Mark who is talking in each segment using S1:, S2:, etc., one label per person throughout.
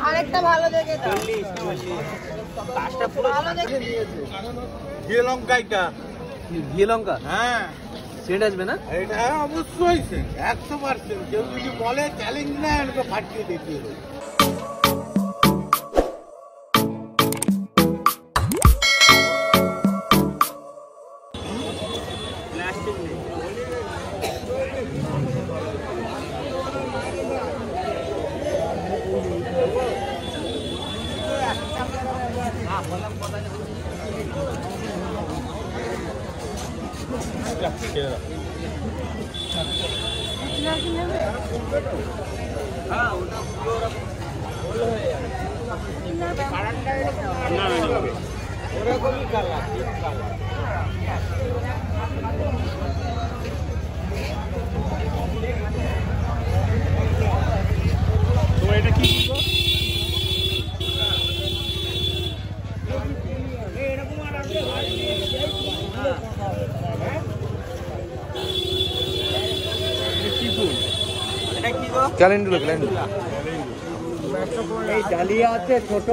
S1: আরেকটা ভালো দেখে দাও।
S2: ঘিয়ে লঙ্কা, এটা
S3: ঘিয়ে লঙ্কা,
S2: হ্যাঁ
S3: সেন্ট আসবে না?
S2: এটা অবশ্যই 100%। কেউ যদি বলে চ্যালেঞ্জ না, আমাকে ফাটিয়ে দেখিয়ে দেবো।
S3: Calendula, calendula.
S4: এই ডালিয়া আছে ছোট,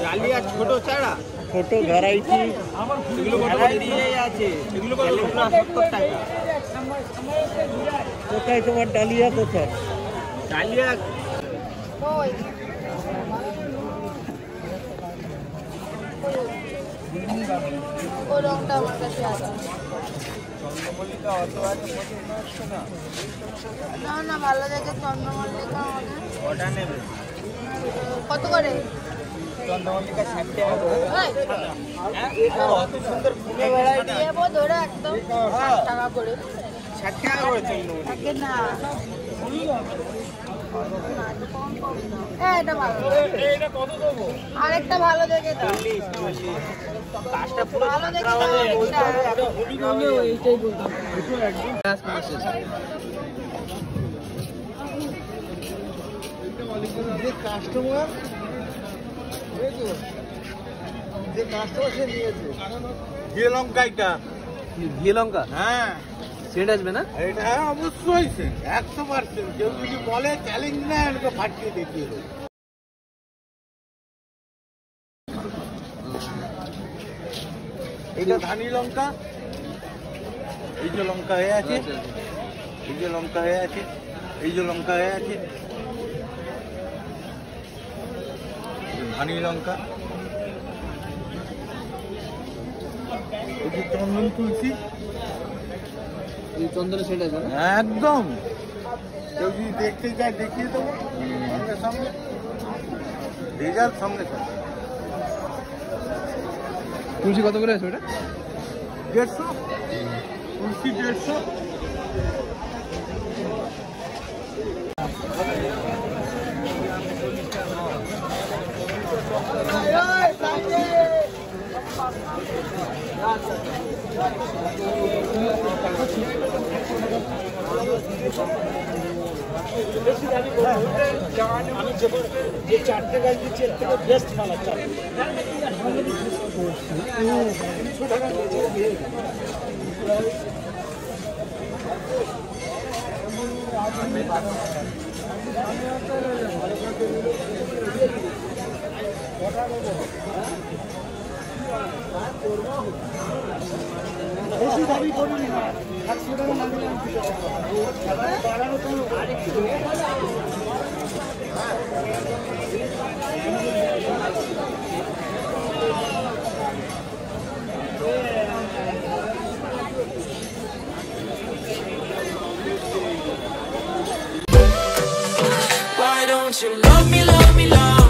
S2: ডালিয়া ছোট চারা,
S4: ছোট ভ্যারাইটি
S2: আছে, এগুলো 70 টাকা।
S4: কোথায় তোমার ডালিয়া কোথায়?
S2: ডালিয়া
S1: ওই ওই রংটা আমার কাছে আছে। না না, ভালো দেখে চন্দ্রমল্লিকা আমাদের।
S2: ওটা নেবে?
S1: কত করে?
S2: চন্দ্রমল্লিকা 60 টাকা করে। অত সুন্দর ফুলের ভ্যারাইটি
S1: দেবো ধরে একদম 60 টাকা করে।
S2: 60 টাকা করে চন্দ্রমল্লিকা।
S1: আগে না, এটা ভালো। আরেকটা ভালো দেখে দাও।
S2: কাজটা পুরো
S1: ভালো দেখে দাও।
S2: যে কাস্টমার সে নিয়েছে। ঘিয়ে লঙ্কা, এটা
S3: ঘিয়ে লঙ্কা,
S2: হ্যাঁ
S3: সেন্ট আসবে না?
S2: এটা অবশ্যই 100%। কেউ যদি বলে চ্যালেঞ্জ না, আমাকে ফাটিয়ে দেখিয়ে দেবো। এইটা ধানি লঙ্কা, এই যে লঙ্কা হয়ে আছে, এই যে লঙ্কা হয়ে আছে, এই যে লঙ্কা হয়ে আছে, ধানি লঙ্কা। এই যে চন্দন তুলসী,
S3: এই চন্দনের সেন্ট আসবে না?
S2: একদম। কেউ যদি দেখতে যায় দেখিয়ে দেবো সঙ্গে সঙ্গে, রেজাল্ট সঙ্গে সঙ্গে।
S3: তুলসী কত করে আছে ওটা?
S2: 150, তুলসী 150।
S4: আমি যে 4টে গাছ দিচ্ছি এর থেকে বেস্ট কালার চাই। বেশি দাবি করুন না, 100 টাকা লাগবে। বাড়ানো তো
S5: Why don't you love me, love me, love